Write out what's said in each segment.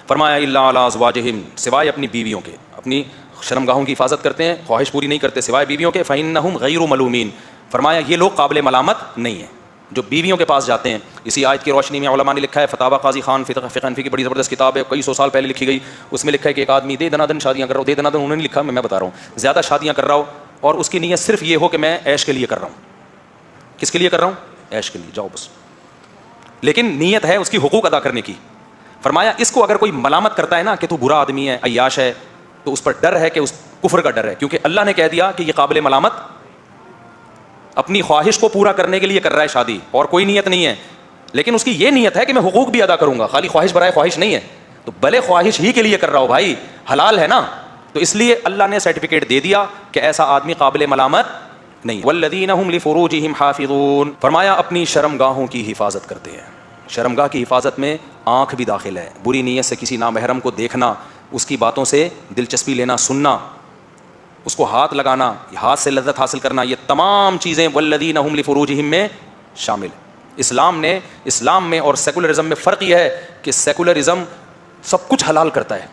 फरमाया इल्ला अला अज़वाजिहिम, सिवाय अपनी बीवियों के, अपनी शर्मगाहों की हिफाजत करते हैं, ख्वाहिश पूरी नहीं करते सिवाय बीवियों के, फ़इन्नहुम गैरु मलूमीन, फरमाया ये लोग काबिल मलामत नहीं है जो बीवियों के पास जाते हैं। इसी आयत की रोशनी में उलमा ने लिखा है, फतावा काजी खान फ़िक़्ह हनफ़ी की बड़ी ज़बरदस्त किताब है, कई सौ साल पहले लिखी गई। उसमें लिखा है कि एक आदमी दे दनादन शादियाँ कर रहा हो, दे दनादन उन्होंने लिखा, मैं बता रहा हूँ, ज़्यादा शादियाँ कर रहा हो और उसकी नीयत सिर्फ ये हो कि मैं ऐश के लिए कर रहा हूँ। किसके लिए कर रहा हूँ? ऐश के लिए, जाओ बस, लेकिन नीयत है उसकी हुकूक अदा करने की। फरमाया इसको अगर कोई मलामत करता है ना कि तू बुरा आदमी है, अय्याश है, तो उस पर डर है कि उस कुफ्र का डर है, क्योंकि अल्लाह ने कह दिया कि ये काबिल मलामत अपनी ख्वाहिश को पूरा करने के लिए कर रहा है शादी, और कोई नीयत नहीं है, लेकिन उसकी ये नीयत है कि मैं हुकूक भी अदा करूंगा, खाली ख्वाहिश बराए ख्वाहिश नहीं है, तो भले ख्वाहिश ही के लिए कर रहा हो भाई, हलाल है ना, तो इसलिए अल्लाह ने सर्टिफिकेट दे दिया कि ऐसा आदमी काबिल मलामत नहीं। वल्लज़ीना हुम लिफ़ुरूजिहिम हाफ़िज़ून, फरमाया अपनी शर्मगाहों की हिफाजत करते हैं। शर्मगाह की हिफाजत में आँख भी दाखिल है, बुरी नीयत से किसी नामहरम को देखना, उसकी बातों से दिलचस्पी लेना, सुनना, उसको हाथ लगाना, हाथ से लज्जत हासिल करना, ये तमाम चीज़ें वल्लज़ीना हुम लिफ़ुरूजिहिम में शामिल। इस्लाम में और सेकुलरिज़म में फ़र्क यह है कि सेकुलरिज़म सब कुछ हलाल करता है।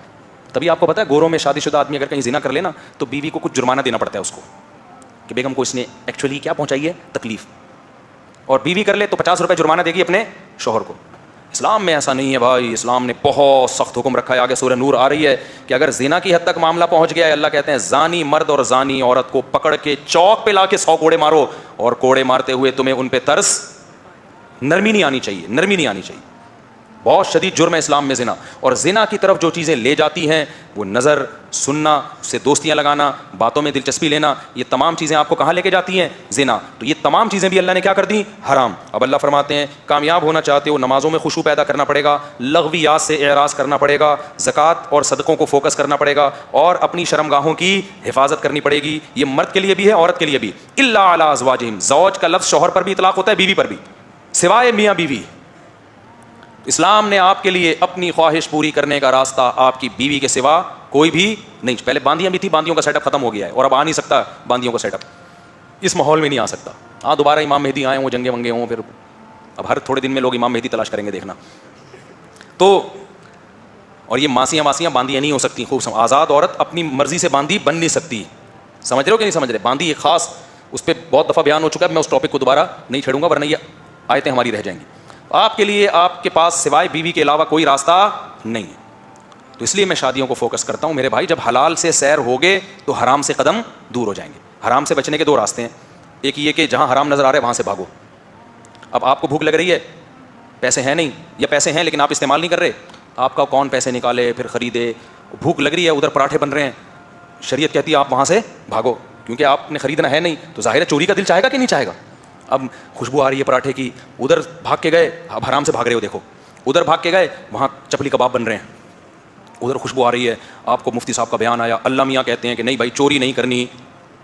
तभी आपको पता है गोरों में शादीशुदा आदमी अगर कहीं ज़िना कर लेना तो बीवी को कुछ जुर्माना देना पड़ता है उसको, कि बेगम को इसने एक्चुअली क्या पहुंचाई है, तकलीफ, और बीवी कर ले तो 50 रुपये जुर्माना देगी अपने शोहर को। इस्लाम में ऐसा नहीं है भाई, इस्लाम ने बहुत सख्त हुक्म रखा है। आगे सूरह नूर आ रही है कि अगर ज़िना की हद तक मामला पहुंच गया है, अल्लाह कहते हैं ज़ानी मर्द और ज़ानी औरत को पकड़ के चौक पे ला के 100 कोड़े मारो, और कोड़े मारते हुए तुम्हें उन पे तरस, नरमी नहीं आनी चाहिए, नरमी नहीं आनी चाहिए। बहुत शदीद जुर्म है इस्लाम में ज़िना, और ज़िना की तरफ जो चीज़ें ले जाती हैं वो नज़र, सुनना, उससे दोस्तियाँ लगाना, बातों में दिलचस्पी लेना, ये तमाम चीज़ें आपको कहाँ लेके जाती हैं? ज़िना। तो ये तमाम चीज़ें भी अल्लाह ने क्या कर दी? हराम। अब अल्लाह फरमाते हैं कामयाब होना चाहते हो, नमाज़ों में खुशू पैदा करना पड़ेगा, लग़वियात से एराज़ करना पड़ेगा, ज़कात और सदक़ों को फोकस करना पड़ेगा, और अपनी शर्मगाहों की हिफाजत करनी पड़ेगी। ये मर्द के लिए भी है, औरत के लिए भी। इल्ला अला अज़वाजिहिम, ज़ौज का लफ्ज़ शौहर पर भी इतलाक़ होता है, बीवी पर भी, सिवाय मियाँ बीवी। इस्लाम ने आपके लिए अपनी ख्वाहिश पूरी करने का रास्ता आपकी बीवी के सिवा कोई भी नहीं। पहले बांदियाँ भी थी, बांदियों का सेटअप खत्म हो गया है, और अब आ नहीं सकता बांदियों का सेटअप, इस माहौल में नहीं आ सकता। हाँ, दोबारा इमाम मेहदी आए हों, जंगे वंगे हों, फिर अब हर थोड़े दिन में लोग इमाम मेहदी तलाश करेंगे, देखना। तो और ये मासियाँ बांदियाँ नहीं हो सकती, खूब आज़ाद औरत अपनी मर्जी से बांदी बन नहीं सकती। समझ रहे हो कि नहीं समझ रहे? बांदी एक ख़ास, उस पर बहुत दफ़ा बयान हो चुका है, मैं उस टॉपिक को दोबारा नहीं छेड़ूंगा, वरना ये आयतें हमारी रह जाएंगी। आपके लिए आपके पास सिवाय बीवी के अलावा कोई रास्ता नहीं है। तो इसलिए मैं शादियों को फोकस करता हूँ मेरे भाई। जब हलाल से सैर होगे तो हराम से कदम दूर हो जाएंगे। हराम से बचने के दो रास्ते हैं, एक ये कि जहाँ हराम नज़र आ रहा है वहाँ से भागो। अब आपको भूख लग रही है, पैसे हैं नहीं, या पैसे हैं लेकिन आप इस्तेमाल नहीं कर रहे, आपका कौन पैसे निकाले फिर ख़रीदे। भूख लग रही है, उधर पराठे बन रहे हैं, शरीयत कहती है आप वहाँ से भागो, क्योंकि आपने ख़रीदना है नहीं, तो ज़ाहिर है चोरी का दिल चाहेगा कि नहीं चाहेगा। अब खुशबू आ रही है पराठे की, उधर भाग के गए, अब हराम से भाग रहे हो, देखो उधर भाग के गए, वहाँ चपली कबाब बन रहे हैं, उधर खुशबू आ रही है, आपको मुफ्ती साहब का बयान आया, अल्लाह मियाँ कहते हैं कि नहीं भाई चोरी नहीं करनी,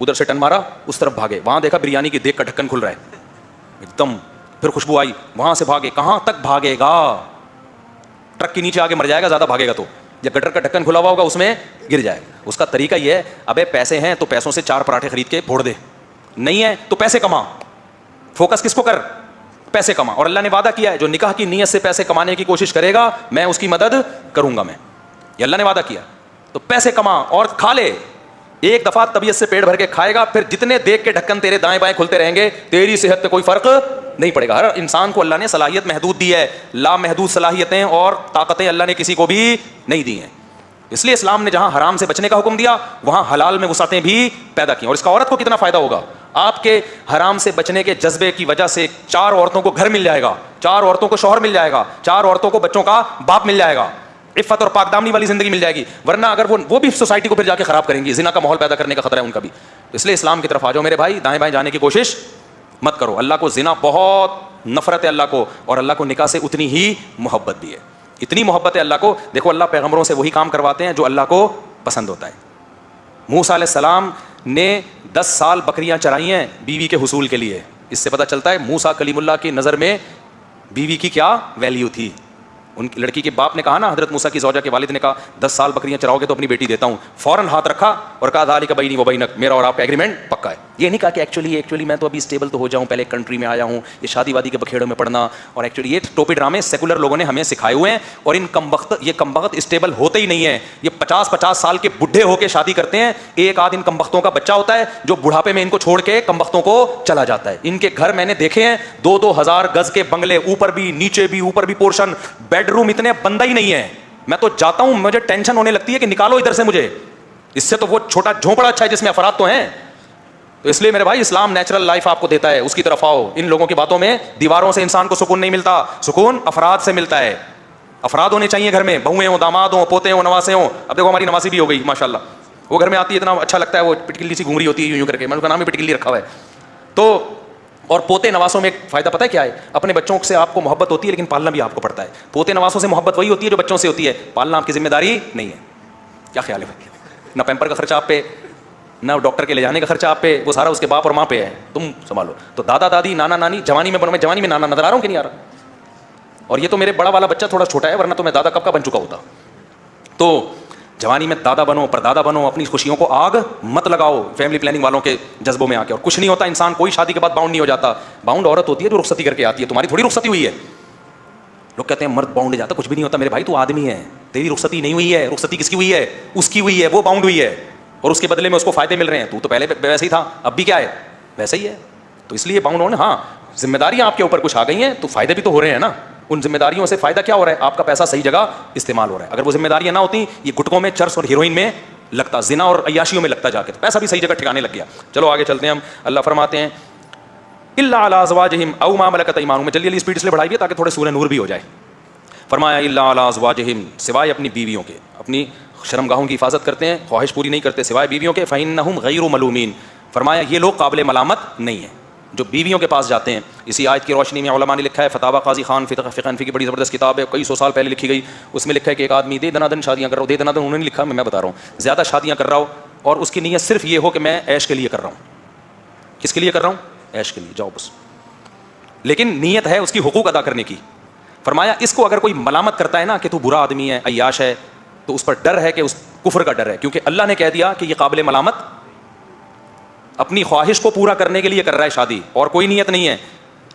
उधर से टन मारा, उस तरफ भागे, वहाँ देखा बिरयानी की देख का ढक्कन खुल रहा है एकदम, फिर खुशबू आई, वहाँ से भागे। कहाँ तक भागेगा? ट्रक के नीचे आगे मर जाएगा ज़्यादा भागेगा तो, जब गटर का ढक्कन खुला हुआ होगा उसमें गिर जाएगा। उसका तरीका ये है, अबे पैसे हैं तो पैसों से 4 पराठे खरीद के फोड़ दे, नहीं है तो पैसे कमा, फोकस किसको कर? पैसे कमा। और अल्लाह ने वादा किया है जो निकाह की नीयत से पैसे कमाने की कोशिश करेगा मैं उसकी मदद करूंगा, मैं, ये अल्लाह ने वादा किया। तो पैसे कमा और खा ले, एक दफा तबीयत से पेट भर के खाएगा, फिर जितने देख के ढक्कन तेरे दाएं बाएं खुलते रहेंगे, तेरी सेहत पे कोई फर्क नहीं पड़ेगा। हर इंसान को अल्लाह ने सलाहियत महदूद दी है, लामहदूद सलाहियतें और ताकतें अल्लाह ने किसी को भी नहीं दी हैं। इसलिए इस्लाम ने जहां हराम से बचने का हुक्म दिया वहां हलाल में वुसअतें भी पैदा की। और इसका औरत को कितना फायदा होगा? आपके हराम से बचने के जज्बे की वजह से 4 औरतों को घर मिल जाएगा, 4 औरतों को शौहर मिल जाएगा, 4 औरतों को बच्चों का बाप मिल जाएगा, इफ़्फ़त और पाकदामनी वाली जिंदगी मिल जाएगी। वरना अगर वो भी सोसाइटी को फिर जाके खराब करेंगी, जिना का माहौल पैदा करने का खतरा है उनका भी। तो इसलिए इस्लाम की तरफ आ जाओ मेरे भाई, दाएं बाएं जाने की कोशिश मत करो। अल्लाह को जिना बहुत नफरत है अल्लाह को, और अल्लाह को निकाह से उतनी ही मोहब्बत भी है, इतनी मोहब्बत है अल्लाह को। देखो अल्लाह पैगम्बरों से वही काम करवाते हैं जो अल्लाह को पसंद होता है। मूसा अलैहिस्सलाम ने 10 साल बकरियां चराई हैं बीवी के हुसूल के लिए। इससे पता चलता है मूसा कलीमुल्लाह की नज़र में बीवी की क्या वैल्यू थी। उनकी लड़की के बाप ने कहा ना, हजरत मूसा की ज़ौजा के वालिद ने कहा 10 साल बकरियां चराओगे तो अपनी बेटी देता हूँ, फ़ौरन हाथ रखा और कहा ज़ालिका बैनी व बैनक, मेरा और आपका एग्रीमेंट पक्का है। ये नहीं कहा कि एक्चुअली मैं तो अभी स्टेबल तो हो जाऊँ, पहले कंट्री में आया हूँ, ये शादी वादी के बखेड़ों में पड़ना, और एक्चुअली ये टोपी ड्रामे सेकुलर लोगों ने हमें सिखाए हुए हैं, और इन कमबख्त स्टेबल होते ही नहीं है। ये 50-50 साल के बुढ़े होकर शादी करते हैं, एक आध इन कमबख्तों का बच्चा होता है जो बुढ़ापे में इनको छोड़ के कमबख्तों को चला जाता है। इनके घर मैंने देखे हैं 2-2 हज़ार गज के बंगले, ऊपर भी नीचे भी, ऊपर भी पोर्शन, बेडरूम इतने बंदा ही नहीं है। मैं तो जाता हूं, मुझे टेंशन होने लगती है कि निकालो इधर से मुझे, इससे तो वो छोटा झोंपड़ा अच्छा है जिसमें अफराद तो हैं। तो इसलिए मेरे भाई, इस्लाम नेचुरल लाइफ आपको देता है, उसकी तरफ आओ। इन लोगों की बातों में, दीवारों से इंसान को सुकून नहीं मिलता, सुकून अफराद से मिलता है। अफराद होने चाहिए घर में, बहुएं हो, दामाद हो, पोते हो, नवासे हो। अब देखो हमारी नवासी भी हो गई माशाल्लाह, वो घर में आती है, इतना अच्छा लगता है, वो पिटकिल्ली सी घूम रही होती है यूं करके, मैंने उसका नाम ही पिटकिल्ली रखा हुआ है। तो और पोते नवासों में एक फ़ायदा पता है क्या है? अपने बच्चों से आपको मोहब्बत होती है, लेकिन पालना भी आपको पड़ता है। पोते नवासों से मोहब्बत वही होती है जो बच्चों से होती है, पालना आपकी जिम्मेदारी नहीं है। क्या ख्याल है भाई? ना पैम्पर का खर्चा आप पे, ना डॉक्टर के ले जाने का खर्चा आप पे, वो सारा उसके बाप और माँ पे है, तुम संभालो। तो दादा दादी, नाना नानी, जवानी में बनो, मैं जवानी में नाना नजर आ रहा हूँ कि नहीं आ रहा? और ये तो मेरे बड़ा वाला बच्चा थोड़ा छोटा है, वरना तो मैं दादा कब का बन चुका होता। तो जवानी में दादा बनो, परदादा बनो, अपनी खुशियों को आग मत लगाओ फैमिली प्लानिंग वालों के जज्बों में आके। और कुछ नहीं होता, इंसान कोई शादी के बाद बाउंड नहीं हो जाता। बाउंड औरत होती है जो रुखसती करके आती है, तुम्हारी थोड़ी रुखसती हुई है। लोग कहते हैं मर्द बाउंड जाता, कुछ भी नहीं होता मेरे भाई, तू आदमी है, तेरी रुखसती नहीं हुई है। रुखसती किसकी हुई है? उसकी हुई है, वो बाउंड हुई है, और उसके बदले में उसको फायदे मिल रहे हैं। तू तो पहले वैसे ही था, अब भी क्या है? वैसे ही है। तो इसलिए बाउंड होने, हाँ जिम्मेदारियां आपके ऊपर कुछ आ गई हैं, तो फायदे भी तो हो रहे हैं ना। उन जिम्मेदारियों से फायदा क्या हो रहा है? आपका पैसा सही जगह इस्तेमाल हो रहा है। अगर वो जिम्मेदारियां ना होती, ये गुटकों में, चर्स और हीरोइन में लगता, जिना और अय्याशियों में लगता जाके, तो पैसा भी सही जगह ठिकाने लग गया। चलो आगे चलते हैं हम। अल्लाह फरमाते हैं इल्ला अला अज़वाजिहिम औ मा मलकत अयमानुहुम, में जल्दी स्पीड इसलिए बढ़ाई है ताकि थोड़े सूरह नूर भी हो जाए। फरमाया इल्ला अला अज़वाजिहिम, सिवाय अपनी बीवियों के, अपनी शर्मगाहों की हिफाजत करते हैं, ख्वाहिश पूरी नहीं करते सिवाय बीवियों के, फ़इन्नहुम गैरु मलूमीन, फरमाया ये लोग काबिल मलामत नहीं है जो बीवियों के पास जाते हैं। इसी आयत की रोशनी में उलमा ने लिखा है, फतावा काजी खान फ़िक़्ह हनफ़ी की बड़ी ज़बरदस्त किताब है, कई सौ साल पहले लिखी गई। उसमें लिखा है कि एक आदमी दे दनादन शादियाँ कर रहा हो, दे दनादन उन्होंने लिखा, मैं बता रहा हूँ, ज़्यादा शादियाँ कर रहा हो और उसकी नीयत सिर्फ ये हो कि मैं ऐश के लिए कर रहा हूँ। किसके लिए कर रहा हूँ? ऐश के लिए, जाओ बस। लेकिन नीयत है उसकी हुकूक अदा करने की। फरमाया इसको अगर कोई मलामत करता है ना कि तू बुरा आदमी है, अय्याश है, तो उस पर डर है कि उस कुफ्र का डर है, क्योंकि अल्लाह ने कह दिया कि ये काबिल मलामत अपनी ख्वाहिश को पूरा करने के लिए कर रहा है शादी, और कोई नीयत नहीं है।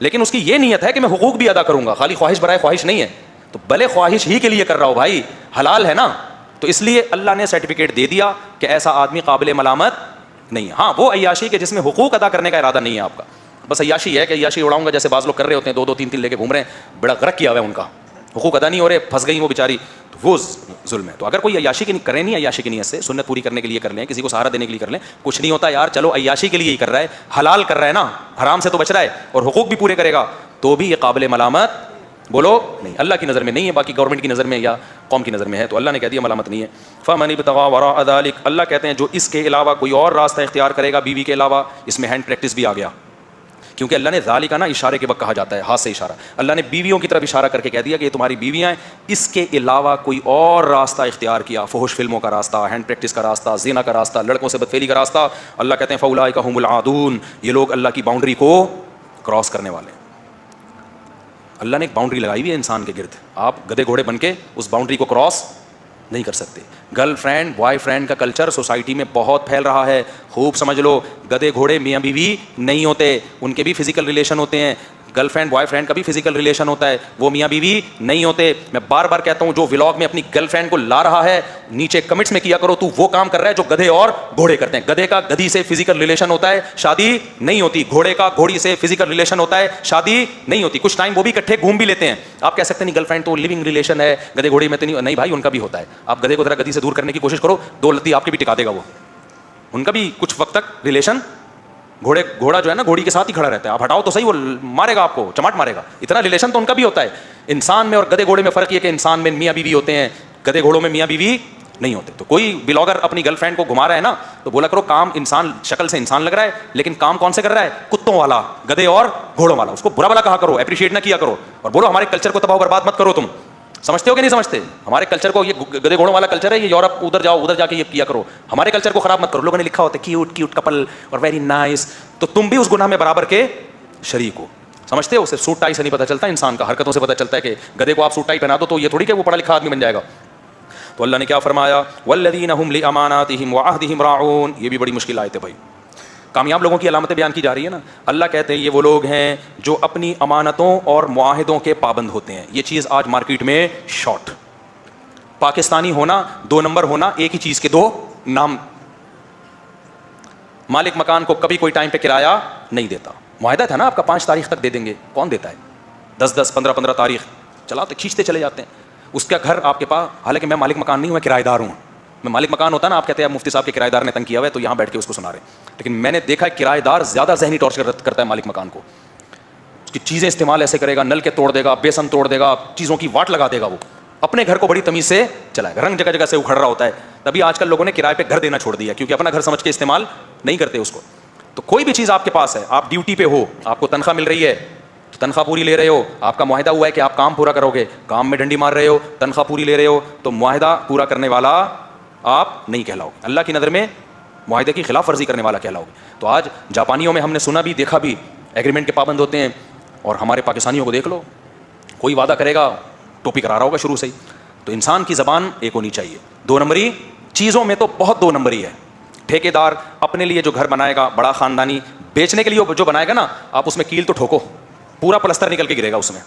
लेकिन उसकी ये नीयत है कि मैं हुकूक भी अदा करूंगा, खाली ख्वाहिश बराए ख्वाहिश नहीं है। तो भले ख्वाहिश ही के लिए कर रहा हो भाई, हलाल है ना, तो इसलिए अल्लाह ने सर्टिफिकेट दे दिया कि ऐसा आदमी काबिल मलामत नहीं है। हाँ वो अय्याशी के जिसमें हुकूक अदा करने का इरादा नहीं है आपका, बस अय्याशी है कि अय्याशी उड़ाऊंगा, जैसे बाज़ लोग कर रहे होते हैं, 2-2 3-3 लेके घूम रहे हैं, बड़ा गर्क किया हुआ है उनका, हुकूक अदा नहीं हो रहे, फंस गई वो बेचारी, तो वो जुल्म है। तो अगर कोई अय्याशी की करे नहीं, अय्याशी की नीयत से सुन्नत पूरी करने के लिए कर लें, किसी को सहारा देने के लिए कर लें, कुछ नहीं होता यार, चलो अय्याशी के लिए ही कर रहा है, हलाल कर रहा है ना, हराम से तो बच रहा है और हुकूक भी पूरे करेगा, तो भी ये काबिल मलामत बोलो नहीं, अल्लाह की नज़र में नहीं है, बाकी गवर्नमेंट की नज़र में या कौम की नज़र में है, तो अल्लाह ने कह दिया मलामत नहीं है। फ़मन इब्तग़ा वराअ ज़ालिक, अल्लाह कहते हैं जो इसके अलावा कोई और रास्ता इख्तियार करेगा बीवी के अलावा, इसमें हैंड प्रैक्टिस भी आ गया, क्योंकि अल्लाह ने ज़ालिका ना इशारे के वक्त कहा जाता है, हाथ से इशारा, अल्लाह ने बीवियों की तरफ इशारा करके कह दिया कि ये तुम्हारी बीवियाँ हैं, इसके अलावा कोई और रास्ता इख्तियार किया, फहुश फिल्मों का रास्ता, हैंड प्रैक्टिस का रास्ता, ज़िना का रास्ता, लड़कों से बदफेली का रास्ता, अल्लाह कहते हैं फ़उलाइका हुमुल आदून, ये लोग अल्लाह की बाउंड्री को क्रॉस करने वाले हैं। अल्लाह ने एक बाउंड्री लगाई हुई है इंसान के गिर्द, आप गधे घोड़े बन के उस बाउंड्री को क्रॉस नहीं कर सकते। गर्लफ्रेंड बॉयफ्रेंड का कल्चर सोसाइटी में बहुत फैल रहा है, खूब समझ लो, गधे घोड़े मियाँ बीवी नहीं होते, उनके भी फिजिकल रिलेशन होते हैं, गर्लफ्रेंड बॉयफ्रेंड का भी फिजिकल रिलेशन होता है, वो मियाँ बीवी नहीं होते। मैं बार बार कहता हूँ, जो व्लॉग में अपनी गर्लफ्रेंड को ला रहा है, नीचे कमेंट्स में किया करो, तू वो काम कर रहा है जो गधे और घोड़े करते हैं। गधे का गधी से फिजिकल रिलेशन होता है, शादी नहीं होती, घोड़े का घोड़ी से फिजिकल रिलेशन होता है, शादी नहीं होती। कुछ टाइम वो भी इकट्ठे घूम भी लेते हैं, आप कह सकते नहीं गर्लफ्रेंड तो लिविंग रिलेशन है, गधे घोड़ी में तो नहीं भाई, उनका भी होता है। आप गधे को जरा गधी से दूर करने की कोशिश करो, 2 लत्ती आपकी भी टिका देगा वो, उनका भी कुछ वक्त तक रिलेशन, घोड़ा जो है ना घोड़ी के साथ ही खड़ा रहता है, आप हटाओ तो सही, वो मारेगा आपको, चमाट मारेगा, इतना रिलेशन तो उनका भी होता है। इंसान में और गधे घोड़े में फ़र्क ये कि इंसान में मियाँ बीवी होते हैं, गधे घोड़ों में मियाँ बीवी नहीं होते। तो कोई ब्लॉगर अपनी गर्लफ्रेंड को घुमा रहा है ना, तो बोला करो काम इंसान, शक्ल से इंसान लग रहा है, लेकिन काम कौन से कर रहा है? कुत्तों वाला, गधे और घोड़ों वाला। उसको बुरा भला कहा करो, अप्रिशिएट ना किया करो, और बोलो हमारे कल्चर को तबाह बर्बाद मत करो। तुम समझते हो कि नहीं समझते? हमारे कल्चर को, ये गधे घोड़ों वाला कल्चर है, ये यूरोप, उधर जाओ, उधर जाके ये किया करो, हमारे कल्चर को खराब मत करो। लोगों ने लिखा होता है क्यूट क्यूट कपल और वेरी नाइस, तो तुम भी उस गुनाह में बराबर के शरीक हो। समझते हो? सिर्फ सूट टाई से नहीं पता चलता इंसान का, हरकतों से पता चलता है कि गधे को आप सूट टाई पहना दो तो ये थोड़ी कि वो पढ़ा लिखा आदमी बन जाएगा। तो अल्लाह ने क्या फरमाया, वल्लज़ीना हुम लिअमानातिहिम व अहदिहिम राऊन। ये भी बड़ी मुश्किल आयत है भाई। कामयाब लोगों की अलामतें बयान की जा रही है ना। अल्लाह कहते हैं ये वो लोग हैं जो अपनी अमानतों और मुआहिदों के पाबंद होते हैं। ये चीज़ आज मार्केट में शॉर्ट, पाकिस्तानी होना, 2 नंबर होना, एक ही चीज़ के 2 नाम। मालिक मकान को कभी कोई टाइम पे किराया नहीं देता। मुआहिदा था ना आपका 5 तारीख तक दे देंगे, कौन देता है? 10-10, 15-15 तारीख चलाते खींचते चले जाते हैं। उसका घर आपके पास, हालांकि मैं मालिक मकान नहीं हूँ, मैं किराएदार हूँ। मैं मालिक मकान होता ना, आप कहते हैं मुफ्ती साहब के किराएदार ने तंग किया हुआ है तो यहाँ बैठ के उसको सुना रहे। लेकिन मैंने देखा है किराएदार ज़्यादा ज़हनी टॉर्चर करता है मालिक मकान को। उसकी चीज़ें इस्तेमाल ऐसे करेगा, नल के तोड़ देगा, बेसन तोड़ देगा, चीज़ों की वाट लगा देगा। वो अपने घर को बड़ी तमीज़ से चलाएगा, रंग जगह जगह से उखड़ रहा होता है। तभी आजकल लोगों ने किराए पे घर देना छोड़ दिया, क्योंकि अपना घर समझ के इस्तेमाल नहीं करते उसको। तो कोई भी चीज़ आपके पास है, आप ड्यूटी पे हो, आपको तनख्वाह मिल रही है, तनख्वाह पूरी ले रहे हो, आपका मुआहिदा हुआ है कि आप काम पूरा करोगे, काम में डंडी मार रहे हो, तनख्वाह पूरी ले रहे हो, तो मुआहिदा पूरा करने वाला आप नहीं कहलाओगे। अल्लाह की नज़र में मुआहिदे की खिलाफ वर्जी करने वाला कहलाओगे। तो आज जापानियों में हमने सुना भी देखा भी, एग्रीमेंट के पाबंद होते हैं। और हमारे पाकिस्तानियों को देख लो, कोई वादा करेगा टोपी करा रहा होगा शुरू से ही। तो इंसान की ज़बान एक होनी चाहिए। 2 नंबरी चीज़ों में तो बहुत 2 नंबरी है। ठेकेदार अपने लिए जो घर बनाएगा बड़ा ख़ानदानी, बेचने के लिए जो बनाएगा ना, आप उसमें कील तो ठोको, पूरा प्लस्तर निकल के गिरेगा उसमें।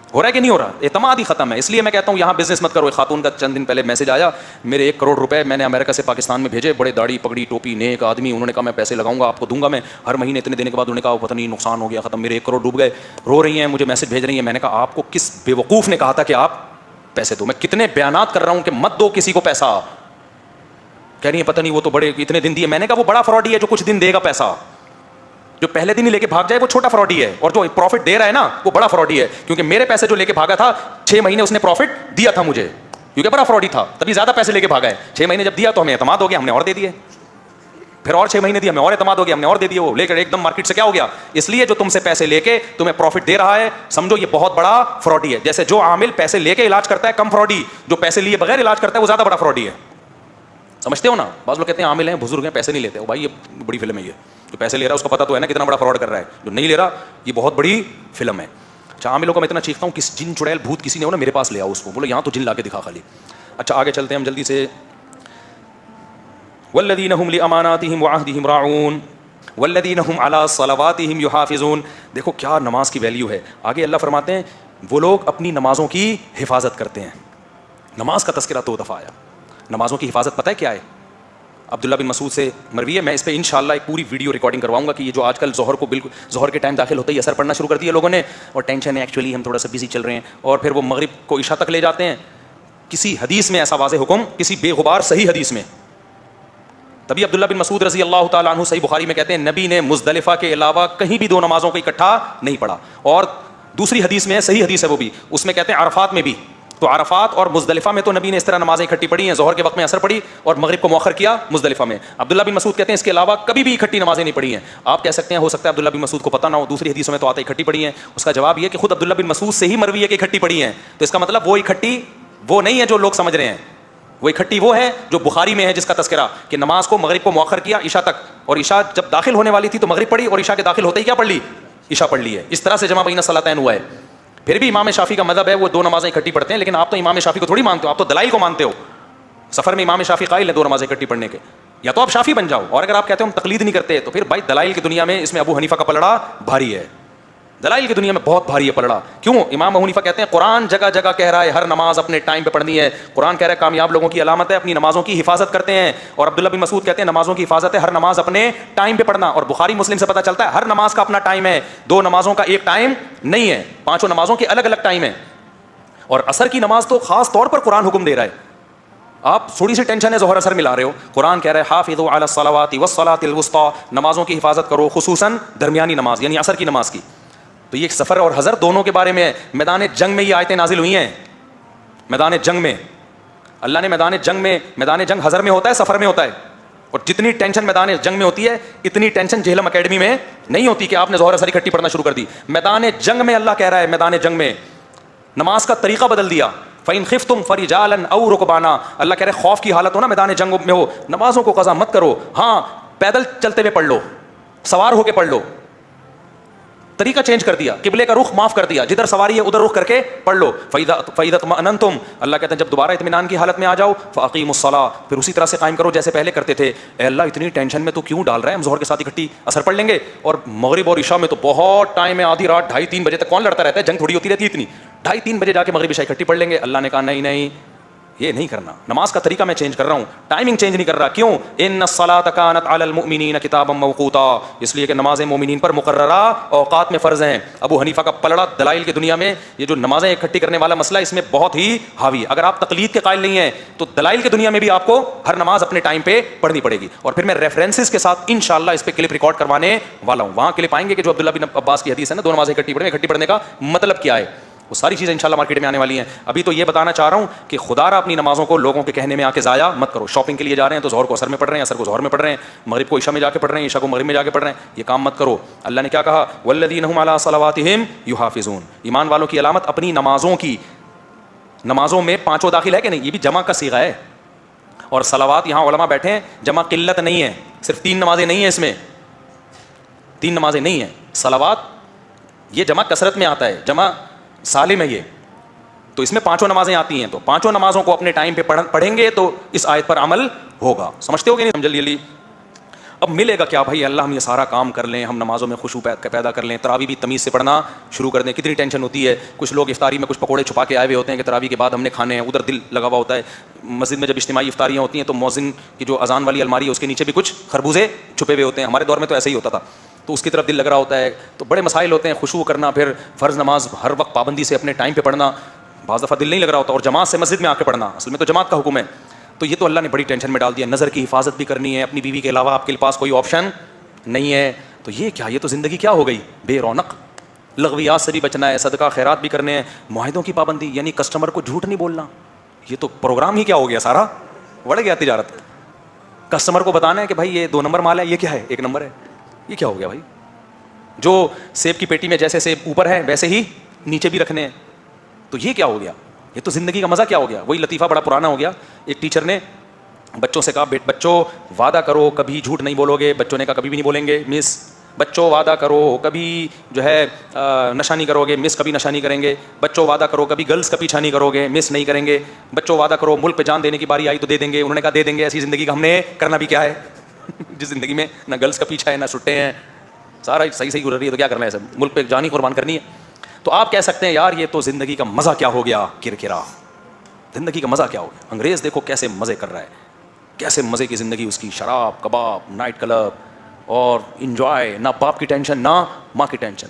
हो रहा है कि नहीं हो रहा? एतमाद ही खत्म है। इसलिए मैं कहता हूँ यहाँ बिजनेस मत करो। एक खातून का चंद दिन पहले मैसेज आया, मेरे 1 करोड़ रुपए मैंने अमेरिका से पाकिस्तान में भेजे, बड़े दाढ़ी पगड़ी टोपी नेक आदमी, उन्होंने कहा मैं पैसे लगाऊंगा आपको दूंगा मैं हर महीने इतने देने के बाद उन्होंने कहा पता नहीं नुकसान हो गया, खत्म, मेरे 1 करोड़ डूब गए। रो रही हैं, मुझे मैसेज भेज रही हैं। मैंने कहा आपको किस बेवकूफ़ ने कहा था कि आप पैसे दो? मैं कितने बयानात कर रहा हूँ कि मत दो किसी को पैसा। कह रही है पता नहीं वो तो बड़े इतने दिन दिए। मैंने कहा वो बड़ा फ्रॉडी है जो कुछ दिन देगा पैसा। जो पहले दिन ही लेके भाग जाए वो छोटा फ्रॉडी है, और जो प्रॉफिट दे रहा है ना वो बड़ा फ्रॉडी है। क्योंकि मेरे पैसे जो लेके भागा था 6 महीने उसने प्रॉफिट दिया था मुझे, क्योंकि बड़ा फ्रॉडी था, तभी ज्यादा पैसे लेके भागा है। 6 महीने जब दिया तो हमें एतमाद हो गया, हमने और दे दिए। फिर और 6 महीने दिए, हमें और एतमाद हो गया, हमने और दे दिए। वो लेकर एकदम मार्केट से क्या हो गया? इसलिए जो तुमसे पैसे लेके तुम्हें प्रॉफिट दे रहा है, समझो ये बहुत बड़ा फ्रॉडी है। जैसे जो आमिल पैसे लेके इलाज करता है कम फ्रॉडी, जो पैसे लिए बगैर इलाज करता है वो ज्यादा बड़ा फ्रॉडी है। समझते हो ना? बाज़ लोग कहते हैं आमिल हैं, बुजुर्ग हैं, पैसे नहीं लेते। भाई ये बड़ी फिल्म है। ये जो पैसे ले रहा है उसको पता तो है ना कितना बड़ा फ्रॉड कर रहा है। जो नहीं ले रहा ये बहुत बड़ी फिल्म है। अच्छा, आमिलों को मैं इतना चीखता हूँ, किस जिन चुड़ैल भूत किसी ने हो ना मेरे पास ले आओ उसको, बोलो यहाँ तो जिन ला के दिखा खाली। अच्छा आगे चलते हैं हम जल्दी से। वल्लज़ीना हुम लिअमानातिहिम व अहदिहिम राऊन वल्लज़ीना हुम अला सलवातिहिम युहाफ़िज़ून। देखो क्या नमाज की वैल्यू है। आगे अल्लाह फरमाते हैं वो लोग अपनी नमाज़ों की हिफाजत करते हैं। नमाज का तज़किरा 2 दफ़ा आया। नमाज़ों की हिफाजत पता है क्या है? अब्दुल्ला बिन मसूद से मरवी है। मैं इस पर इंशाअल्लाह एक पूरी वीडियो रिकॉर्डिंग करवाऊंगा कि ये जो आजकल ज़ोहर को बिल्कुल ज़ोहर के टाइम दाखिल होते ही असर पड़ना शुरू कर दिया लोगों ने, और टेंशन है एक्चुअली हम थोड़ा सा बिजी चल रहे हैं, और फिर वो मगरिब को इशा तक ले जाते हैं। किसी हदीस में ऐसा वाज़े हुक्म, किसी बेगुबार सही हदीस में, तभी अब्दुल्ला बिन मसूद रज़ी अल्लाह ताला अन्हु सही बुखारी में कहते हैं नबी ने मुज़दलिफ़ा के अलावा कहीं भी 2 नमाज़ों को इकट्ठा नहीं पढ़ा। और दूसरी हदीस में सही हदीस है वो भी, उसमें कहते हैं अरफात में भी। तो अरफात और मुज़दलिफ़ा में तो नबी ने इस तरह नमाज़ें इकट्ठी पढ़ी हैं, ज़ोहर के वक्त में असर पड़ी और मगरिब को मौखर किया मुज़दलिफ़ा में। अब्दुल्ला बिन मसूद कहते हैं इसके अलावा कभी भी इकट्ठी नमाज़ें नहीं पढ़ी हैं। आप कह सकते हैं हो सकता है अब्दुल्ला बिन मसूद को पता ना हो, दूसरी हदीसों में तो आता इकट्ठी पढ़ी हैं। उसका जवाब ये कि खुद अब्दुल्ला बिन मसूद से ही मरवी है कि इकट्ठी पढ़ी हैं। तो इसका मतलब वो इकट्ठी वो नहीं है जो लोग समझ रहे हैं, वो इकट्ठी वो है जो बुखारी में है, जिसका तस्करा कि नमाज को मगरिब को मौखर किया इशा तक, और इशा जब दाखिल होने वाली थी तो मगरिब पढ़ी, और इशा के दाखिल होते ही क्या पढ़ ली? इशा पढ़ ली है। इस तरह से जमा बैन सलातैन हुआ है। फिर भी इमाम शाफी का मज़हब है वो 2 नमाज़ें इकट्ठी पढ़ते हैं। लेकिन आप तो इमाम शाफी को थोड़ी मानते हो, आप तो दलाइल को मानते हो। सफ़र में इमाम शाफी कायल है 2 नमाज़ें इकट्ठी पढ़ने के। या तो आप शाफी बन जाओ, और अगर आप कहते हो हम तकलीद नहीं करते, तो फिर भाई दलाइल की दुनिया में इसमें अबू हनीफा का पलड़ा भारी है। दलाइल की दुनिया में बहुत भारी है पलड़ा। क्यों? इमाम अबू हनीफा कहते हैं कुरान जगह जगह कह रहा है हर नमाज अपने टाइम पे पढ़नी है। कुरान कह रहा है कामयाब लोगों की अलामत है अपनी नमाजों की हिफाजत करते हैं। और अब्दुल्ला बिन मसूद कहते हैं नमाजों की हिफाजत है हर नमाज अपने टाइम पे पढ़ना। और बुखारी मुस्लिम से पता चलता है हर नमाज का अपना टाइम है, 2 नमाजों का एक टाइम नहीं है, 5 नमाजों के अलग अलग टाइम है। और असर की नमाज तो खास तौर पर कुरान हुक्म दे रहा है। आप थोड़ी सी टेंशन है ज़ोहर असर मिला रहे हो, कुरान कह रहा है हाफिज़ू अला सलावाति वस्सलातिल वुस्ता, नमाजों की हिफाजत करो, खुसूसन दरमियानी नमाज यानी असर की नमाज की। तो ये सफ़र और हज़र दोनों के बारे में है। मैदान जंग में ये आयतें नाजिल हुई हैं। मैदान जंग में अल्लाह ने मैदान जंग हज़र में होता है, सफ़र में होता है। और जितनी टेंशन मैदान जंग में होती है इतनी टेंशन जेहलम अकेडमी में नहीं होती कि आपने ज़ोहर असर इकट्ठी पढ़ना शुरू कर दी। मैदान जंग में अल्लाह कह रहा है मैदान जंग में नमाज का तरीका बदल दिया। फ़इन खिफ्तुम फरिजालन औ रुकबाना, अल्लाह कह रहे हैं खौफ की हालत हो ना मैदान जंग में हो, नमाजों को कज़ा मत करो। हाँ पैदल चलते हुए पढ़ लो, सवार होके पढ़ लो, तरीका चेंज कर दिया, किबले का रुख माफ कर दिया, जिधर सवारी है उधर रुख करके पढ़ लो। फ़इदा तुम, अल्लाह कहते हैं जब दोबारा इत्मीनान की हालत में आ जाओ, फ़अक़ीमुस्सलाह, फिर उसी तरह से कायम करो जैसे पहले करते थे। ए अल्लाह इतनी टेंशन में तो क्यों डाल रहा है, हम ज़ोहर के साथ इकट्ठी असर पढ़ लेंगे, और मगरिब और इशा में तो बहुत टाइम है, आधी रात 2:30-3 बजे तक कौन लड़ता रहता है, जंग थोड़ी होती रहती है इतनी, 2:30-3 बजे जाके मगरिब इशा इकट्ठी पढ़ लेंगे। अल्लाह ने कहा नहीं नहीं, ये नहीं करना, नमाज का तरीका मैं चेंज कर रहा हूँ, टाइमिंग चेंज नहीं कर रहा। क्यों? इन्नस्सलात कानत अलल मुमिनीन किताबन मौक़ूता, इसलिए कि नमाज़ें मोमिनीन पर मुकर्ररा औक़ात में फ़र्ज़ हैं। अबू हनीफ़ा का पलड़ा दलाइल की दुनिया में, ये जो नमाज़ें इकट्ठी करने वाला मसला इसमें बहुत ही हावी। अगर आप तक़लीद के कायल नहीं हैं तो दलाइल की दुनिया में भी आपको हर नमाज अपने टाइम पे पढ़नी पड़ेगी। और फिर मैं रेफरेंसेस के साथ इंशाअल्लाह इस पर क्लिप रिकॉर्ड करवाने वाला हूँ। वहाँ क्लिप आएंगे कि जो अब्दुल्लाह बिन अब्बास की हदीस है ना, 2 नमाज़ें इकट्ठी पढ़ने का मतलब क्या है, वो सारी चीज़ें इंशाल्लाह मार्केट में आने वाली हैं। अभी तो ये बताना चाह रहा हूँ कि खुदारा अपनी नमाज़ों को लोगों के कहने में आके ज़ाया मत करो। शॉपिंग के लिए जा रहे हैं तो ज़ोहर को असर में पढ़ रहे हैं, असर को ज़ोहर में पढ़ रहे हैं, मगरिब को ईशा में जाके पढ़ रहे हैं, ईशा को मगरिब में जाके पढ़ रहे हैं, ये काम मत करो। अल्लाह ने क्या कहा, वल्लज़ीना हुम अला सलावातिहिम युहाफ़िज़ून, ईमान वालों की अलामत अपनी नमाज़ों की, नमाज़ों में 5 दाखिल है कि नहीं, ये भी जमा का सीगा है। और सलावात यहाँ उलमा बैठे हैं, जमा किल्लत नहीं है, सिर्फ 3 नमाज़ें नहीं है, इसमें 3 नमाज़ें नहीं है। सलावात ये जमा कसरत में आता है, जमा सालिम है ये, तो इसमें 5 नमाजें आती हैं। तो 5 नमाजों को अपने टाइम पे पढ़ेंगे तो इस आयत पर अमल होगा। समझते हो कि नहीं? समझ ली। अब मिलेगा क्या भाई, अल्लाह हम ये सारा काम कर लें, हम नमाजों में खुशू पैदा कर लें, तरावी भी तमीज़ से पढ़ना शुरू कर दें। कितनी टेंशन होती है, कुछ लोग इफ्तारी में कुछ पकोड़े छुपा के आए हुए होते हैं कि तरावी के बाद हमने खाने हैं, उधर दिल लगा हुआ होता है। मस्जिद में जब इज्तिमाई इफ्तारियाँ होती हैं तो मौज़िन की जो अजान वाली अलमारी है उसके नीचे भी कुछ खरबूजे छुपे हुए होते हैं। हमारे दौर में तो ऐसे ही होता था, तो उसकी तरफ दिल लग रहा होता है। तो बड़े मसाइल होते हैं, खुशू करना, फिर फ़र्ज़ नमाज हर वक्त पाबंदी से अपने टाइम पर पढ़ना, बाज़ दफ़ा दिल नहीं लग रहा होता, और जमात से मस्जिद में आके पढ़ना, असल में तो जमात का हुक्म है। तो ये तो अल्लाह ने बड़ी टेंशन में डाल दिया। नज़र की हिफाजत भी करनी है, अपनी बीवी के अलावा आपके पास कोई ऑप्शन नहीं है, तो ये क्या, ये तो ज़िंदगी क्या हो गई, बेरौनक। लगवियात से भी बचना है, सदका खैरात भी करने हैं, मुआहिदों की पाबंदी, यानी कस्टमर को झूठ नहीं बोलना, ये तो प्रोग्राम ही क्या हो गया, सारा बढ़ गया तिजारत। कस्टमर को बताना है कि भाई ये 2 नंबर माल है, ये क्या है, 1 नंबर है, ये क्या हो गया भाई। जो सेब की पेटी में जैसे सेब ऊपर है वैसे ही नीचे भी रखने हैं, तो ये क्या हो गया, ये तो ज़िंदगी का मज़ा क्या हो गया। वही लतीफ़ा बड़ा पुराना हो गया। एक टीचर ने बच्चों से कहा, बच्चों वादा करो कभी झूठ नहीं बोलोगे। बच्चों ने कहा कभी भी नहीं बोलेंगे मिस। बच्चों वादा करो कभी जो है नशा नहीं करोगे। मिस कभी नशा नहीं करेंगे। बच्चों वादा करो कभी गर्ल्स का पीछा नहीं करोगे। मिस नहीं करेंगे। बच्चों वादा करो मुल्क पे जान देने की बारी आई तो दे देंगे। उन्होंने कहा दे देंगे। ऐसी ज़िंदगी का हमने करना भी क्या है जिस ज़िंदगी में ना गर्ल्स का पीछा है ना छुट्टे हैं, सारा सही सही गुजर रही है, तो क्या करना है, सब मुल्क पे जान ही कुर्बान करनी है। तो आप कह सकते हैं यार ये तो ज़िंदगी का मज़ा क्या हो गया, किरकिरा। ज़िंदगी का मज़ा क्या हो गया। अंग्रेज़ देखो कैसे मज़े कर रहा है, कैसे मज़े की ज़िंदगी उसकी, शराब कबाब नाइट क्लब और इंजॉय, ना बाप की टेंशन ना माँ की टेंशन।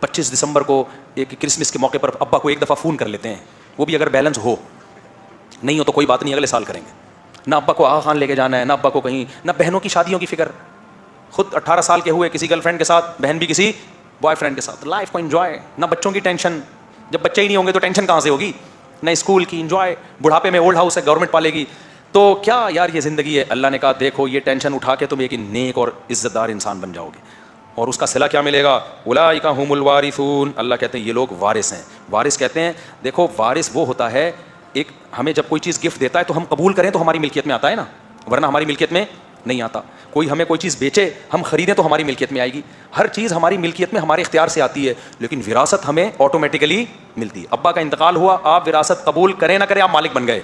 25 दिसंबर को एक क्रिसमस के मौके पर अब्बा को एक दफ़ा फ़ोन कर लेते हैं, वो भी अगर बैलेंस हो, नहीं हो तो कोई बात नहीं, अगले साल करेंगे। ना अब्बा को आगा खान लेके जाना है, ना अब्बा को कहीं, ना बहनों की शादियों की फ़िक्र। खुद 18 साल के हुए, किसी गर्लफ्रेंड के साथ, बहन भी किसी बॉयफ्रेंड के साथ, लाइफ को एंजॉय। ना बच्चों की टेंशन, जब बच्चे ही नहीं होंगे तो टेंशन कहाँ से होगी। ना स्कूल की एंजॉय, बुढ़ापे में ओल्ड हाउस है गवर्नमेंट पालेगी, तो क्या यार ये ज़िंदगी है। अल्लाह ने कहा देखो ये टेंशन उठा के तुम एक नेक और इज़्ज़तदार इंसान बन जाओगे, और उसका सिला क्या मिलेगा, उलाइका हुमुल वारिसून। अल्लाह कहते हैं ये लोग वारिस हैं। वारिस कहते हैं, देखो वारिस वो होता है, एक हमें जब कोई चीज़ गिफ्ट देता है तो हम कबूल करें तो हमारी मिल्कियत में आता है ना, वरना हमारी मिल्कियत में नहीं आता। कोई हमें कोई चीज़ बेचे, हम खरीदें तो हमारी मिल्कियत में आएगी। हर चीज़ हमारी मिल्कियत में हमारे इख्तियार से आती है, लेकिन विरासत हमें ऑटोमेटिकली मिलती है। अब्बा का इंतकाल हुआ, आप विरासत कबूल करें ना करें आप मालिक बन गए।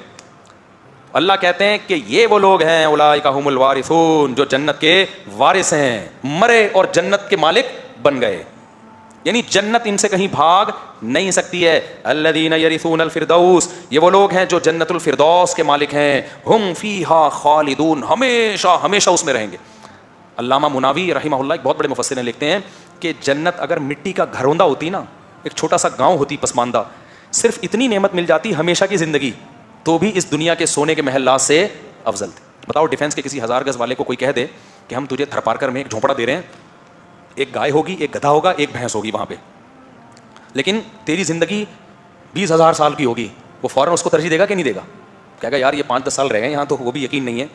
अल्लाह कहते हैं कि ये वो लोग हैं उलाइका हुमुल वारिसून, जो जन्नत के वारिस हैं, मरे और जन्नत के मालिक बन गए, यानी जन्नत इनसे कहीं भाग नहीं सकती है। अल्लज़ीना यरिसूनल फिरदौस, ये वो लोग हैं जो जन्नतुल फिरदौस के मालिक हैं। हुम फीहा खालिदून, हमेशा हमेशा उसमें रहेंगे। अल्लामा मुनावी रहमहुल्लाह एक बहुत बड़े मुफस्सिर हैं, लिखते हैं कि जन्नत अगर मिट्टी का घरौंदा होती ना, एक छोटा सा गाँव होती पसमानदा, सिर्फ इतनी नेमत मिल जाती हमेशा की ज़िंदगी, तो भी इस दुनिया के सोने के महल्लात से अफजल थे। बताओ डिफेंस के किसी 1000 गज वाले को कोई कह दे कि हम तुझे थरपारकर में एक झोंपड़ा दे रहे हैं, एक गाय होगी, एक गधा होगा, एक भैंस होगी वहाँ पे, लेकिन तेरी ज़िंदगी 20,000 साल की होगी, वो फ़ौरन उसको तरजीह देगा कि नहीं देगा? कहेगा यार ये 5-10 साल रह गए यहाँ तो वो भी यकीन नहीं है।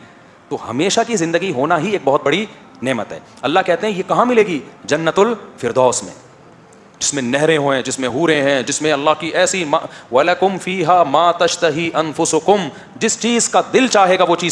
तो हमेशा की ज़िंदगी होना ही एक बहुत बड़ी नेमत है। अल्लाह कहते हैं ये कहाँ मिलेगी, जन्नतुल फिरदौस में, जिसमें नहरें हों, जिसमें हूरें हैं, जिसमें अल्लाह की ऐसी वलकुम फ़ीहा मा तश्तही अनफुसुकुम, जिस चीज़ का दिल चाहेगा वो चीज़